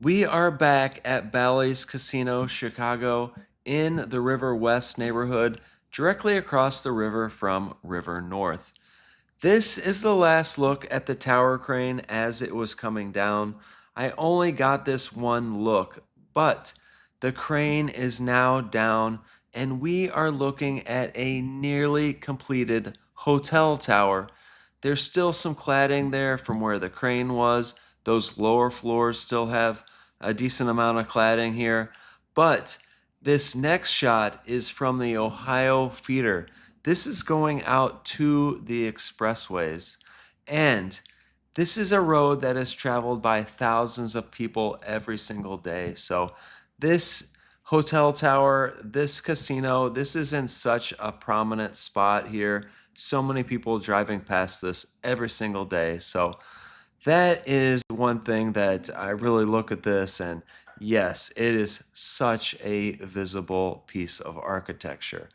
We are back at Bally's Casino, Chicago, in the River West neighborhood, directly across the river from River North. This is the last look at the tower crane as it was coming down. I only got this one look, but the crane is now down, and we are looking at a nearly completed hotel tower. There's still some cladding there from where the crane was. Those lower floors still have a decent amount of cladding here. But this next shot is from the Ohio feeder. This is going out to the expressways. And this is a road that is traveled by thousands of people every single day. So this hotel tower, this casino, this is in such a prominent spot here. So many people driving past this every single day. So that is one thing that I really look at this, and yes, it is such a visible piece of architecture.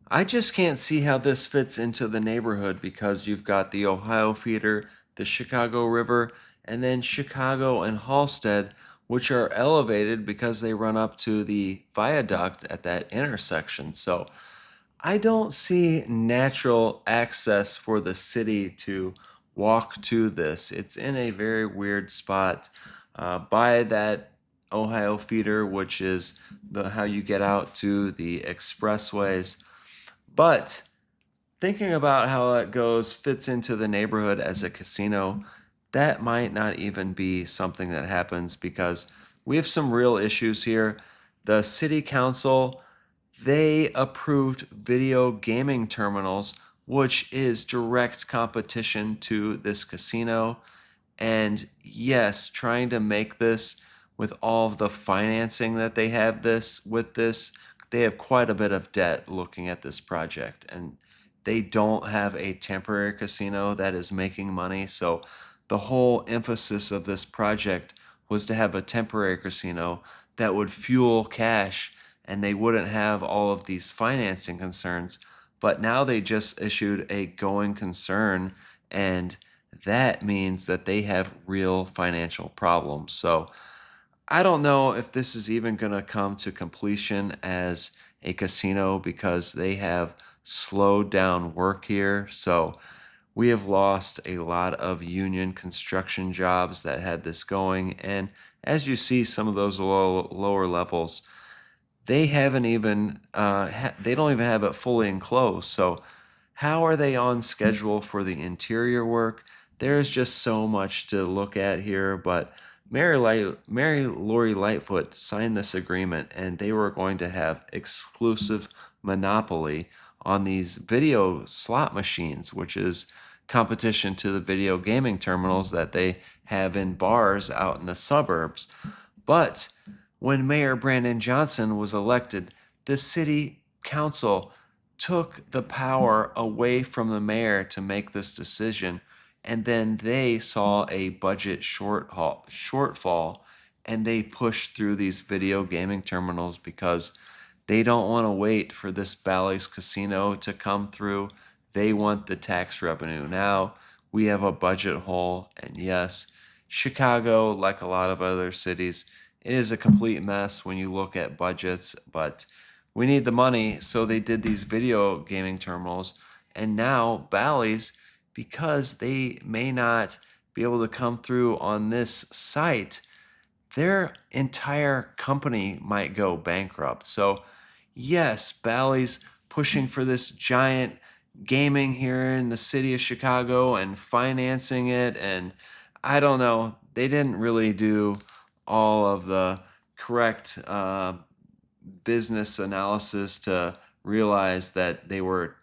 I just can't see how this fits into the neighborhood because you've got the Ohio feeder, the Chicago River, and then Chicago and Halsted, which are elevated because they run up to the viaduct at that intersection. So I don't see natural access for the city to walk to this. It's in a very weird spot by that Ohio feeder, which is the how you get out to the expressways. But thinking about how that goes fits into the neighborhood as a casino, that might not even be something that happens because we have some real issues here. The city council, they approved video gaming terminals, which is direct competition to this casino. And yes, trying to make this with all of the financing that they have this, they have quite a bit of debt looking at this project. And they don't have a temporary casino that is making money. So the whole emphasis of this project was to have a temporary casino that would fuel cash and they wouldn't have all of these financing concerns. But now they just issued a going concern, and that means that they have real financial problems. So I don't know if this is even going to come to completion as a casino because they have slowed down work here. So we have lost a lot of union construction jobs that had this going. And as you see, some of those lower levels, they haven't even they don't even have it fully enclosed. So how are they on schedule for the interior work? There's just so much to look at here, but Mary Lori Lightfoot signed this agreement, and they were going to have exclusive monopoly on these video slot machines, which is competition to the video gaming terminals that they have in bars out in the suburbs. But when Mayor Brandon Johnson was elected, the city council took the power away from the mayor to make this decision, and then they saw a budget shortfall, and they pushed through these video gaming terminals because they don't want to wait for this Bally's casino to come through. They want the tax revenue. Now we have a budget hole, and yes, Chicago, like a lot of other cities, it is a complete mess when you look at budgets, but we need the money, so they did these video gaming terminals. And now Bally's, because they may not be able to come through on this site, their entire company might go bankrupt. So yes, Bally's pushing for this giant gaming here in the city of Chicago and financing it. And I don't know, they didn't really do all of the correct business analysis to realize that they were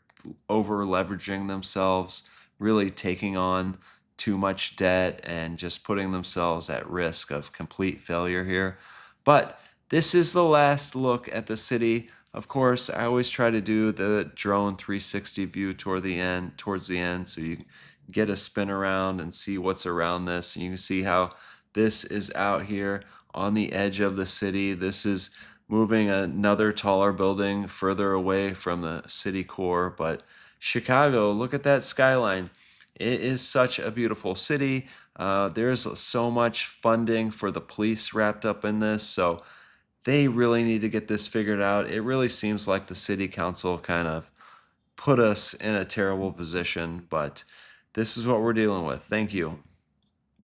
over leveraging themselves, really taking on too much debt and just putting themselves at risk of complete failure here. But this is the last look at the city. Of course, I always try to do the drone 360 view towards the end, so you get a spin around and see what's around this. And you can see how this is out here on the edge of the city. This is moving another taller building further away from the city core. But Chicago, look at that skyline. It is such a beautiful city. There's so much funding for the police wrapped up in this, so they really need to get this figured out. It really seems like the city council kind of put us in a terrible position, but this is what we're dealing with. Thank you.